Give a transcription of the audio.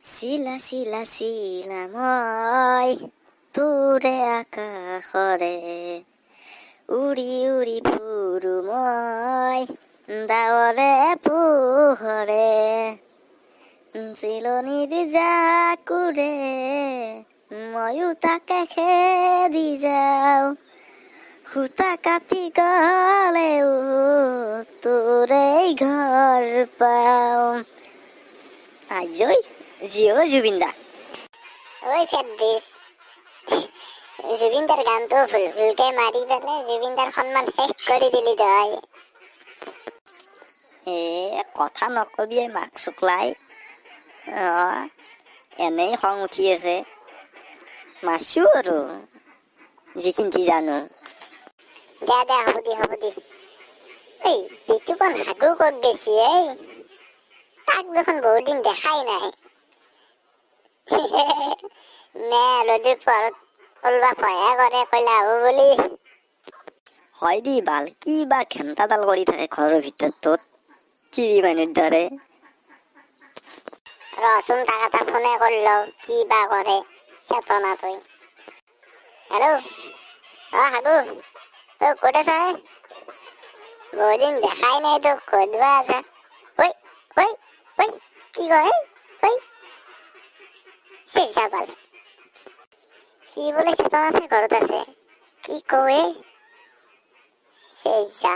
চিলা চিলা চিলা মই তোৰে আকাশৰে উৰি উৰি ফুৰো মই ডাৱৰে পোহৰে চিলনীৰ জাকুৰে ময়ো তাকে খেদি যাওঁ সূতা কাটি গলেও তোৰেই ঘৰ পাওঁ। আজৈ জিঅ' জুবিনদা। ওই ফেদ্দিস, জুবিনদাৰ গান তো ভুল ভুলকে মাৰি পেলে জুবিনদাৰ সন্মান শেষ কৰি দিলি তই। কথা নকবি মাক চুকলাই। এনেই খং উঠি আছে, মাছো আৰু যিখিনি জানো। দে দে হ'ব দি। এই বিতুপন হাগু ক'ত গেছি এই? তাক দেখোন বহুত দিন দেখাই নাই। নে ৰ'দৰ পোহৰত ওলবা ভয়ে কৰে কইলা হ'ব বুলি। হয় দি বাল, কি বা ঘেণ্টাডাল কৰি থাকে ঘৰৰ ভিতৰটোত চিৰি মানুহৰ দৰে। ৰচোন তাক এটা ফোনে কৰি লওঁ, কি বা কৰে চেতনা তই। হেল্ল', হাগু, ক'ত আছা? বহুত দিন দেখাই নাই তোক, ক'ত বা আছা? ঐ কি কয় ঐ চেঁচা বাল, সি বোলে চেতন আছে ঘৰত আছে, কি কয় চেঁচা।